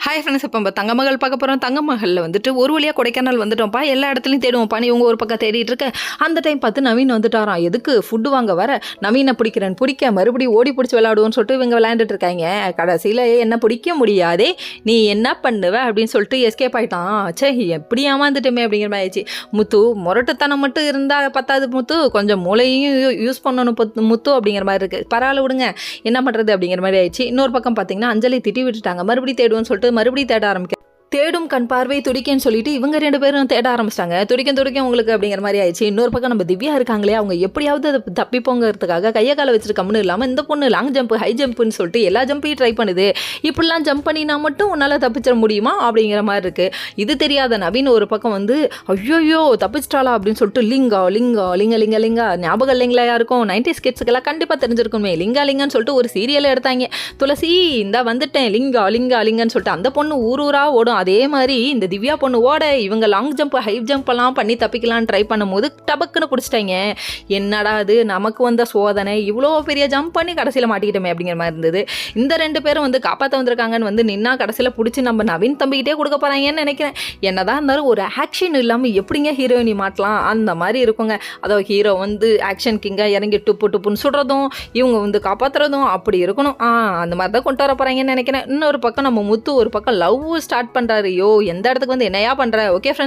Hi friends, இப்போ நம்ம தங்கமகள் பார்க்க போகிறோம். தங்கமகளில் வந்துட்டு ஒரு வழியாக கொடைக்கானல் வந்துட்டோம்ப்பா. எல்லா இடத்துலையும் தேடுவோம்ப்பா. நீ உங்கள் ஒரு பக்கம் தேடிட்டு இருக்க. அந்த டைம் பார்த்து நவீன் வந்துட்டாராம். எதுக்கு ஃபுட்டு வாங்க வர நவீனை பிடிக்க மறுபடியும் ஓடி பிடிச்சி விளையாடுவோன்னு சொல்லிட்டு இவங்க விளையாண்டுட்டு இருக்காங்க. கடைசியில் என்ன பிடிக்க முடியாதே, நீ என்ன பண்ணுவ அப்படின்னு சொல்லிட்டு எஸ்கேப் ஆகிட்டான். சே, எப்படி ஏமாந்துட்டுமே அப்படிங்கிற மாதிரி ஆயிடுச்சு. முத்து முரட்டுத்தனம் மட்டும் இருந்தால் பத்தாது, முத்து கொஞ்சம் மூளையும் யூஸ் பண்ணணும் முத்து அப்படிங்கிற மாதிரி இருக்குது. பரவாயில்ல விடுங்க, என்ன பண்ணுறது அப்படிங்கிற மாதிரி ஆயிடுச்சு. இன்னொரு பக்கம் பார்த்தீங்கன்னா அஞ்சலி திட்டி விட்டுட்டாங்க. மறுபடியும் தேடுவோன்னு சொல்லிட்டு மறுபடியும் தேட ஆரம்பிக்க தேடும் கண் பார்வை துடிக்கன்னு சொல்லிட்டு இவங்க 2 பேரும் தேட ஆரம்பிச்சிட்டாங்க. துடிக்கும் உங்களுக்கு அப்படிங்கிற மாதிரி ஆயிடுச்சு. இன்னொரு பக்கம் நம்ம திவ்யா இருக்காங்களே, அவங்க எப்படியாவது அதை தப்பிப்போங்கிறதுக்காக கையை காலை வச்சுட்டு கம்முன்னு இல்லாமல் இந்த பொண்ணு லாங் ஜம்ப் ஹை ஜம்ப்னு சொல்லிட்டு எல்லா ஜம்பையும் ட்ரை பண்ணுது. இப்படிலாம் ஜம்ப் பண்ணினா மட்டும் உன்னால் தப்பிச்சிட முடியுமா அப்படிங்கிற மாதிரி இருக்குது. இது தெரியாத நவீன் ஒரு பக்கம் வந்து ஐயோயோ தப்பிச்சிட்டாளா அப்படின்னு சொல்லிட்டு லிங்கா லிங்கா லிங்க லிங்க லிங்கா ஞாபகம் இல்லைங்களா யாருக்கும் 90s கிட்ஸுக்கெல்லாம் கண்டிப்பாக தெரிஞ்சிருக்குமே. லிங்கான்னு சொல்லிட்டு ஒரு சீரியல் எடுத்தாங்க. துளசி இந்த வந்துட்டேன் லிங்கா லிங்கன்னு சொல்லிட்டு அந்த பொண்ணு ஊரா ஓடும். அதே மாதிரி இந்த திவ்யா பொண்ணு ஓட இவங்க லாங் ஜம்ப் ஹை ஜம்ப் எல்லாம் பண்ணி தப்பிக்கலான்னு ட்ரை பண்ணும்போது டபக்குன்னு பிடிச்சிட்டாங்க. என்னடா அது நமக்கு வந்த சோதனை, இவ்வளோ பெரிய ஜம்ப் பண்ணி கடைசியில் மாட்டிக்கிட்டோமே அப்படிங்கிற மாதிரி இருந்தது. இந்த 2 பேரும் வந்து காப்பாற்ற வந்திருக்காங்கன்னு வந்து நின்னா கடைசியில் பிடிச்சி நம்ம நவீன் தம்பிக்கிட்டே கொடுக்க போகிறாங்கன்னு நினைக்கிறேன். என்னதான் இருந்தாலும் ஒரு ஆக்ஷன் இல்லாமல் எப்படிங்க ஹீரோயினி மாட்டலாம் அந்த மாதிரி இருக்குங்க. அதோ ஹீரோ வந்து ஆக்ஷன் கிங்காக இறங்கி டுப்புன்னு சுடுறதும் இவங்க வந்து காப்பாற்றுறதும் அப்படி இருக்கணும். அந்த மாதிரி தான் கொண்டு வர போகிறாங்கன்னு நினைக்கிறேன். இன்னொரு பக்கம் நம்ம முத்து ஒரு பக்கம் லவ் ஸ்டார்ட் பண்ணுறாரு. ஐயோ, எந்த இடத்துக்கு வந்து என்னையா பண்ணுற? Okay friends.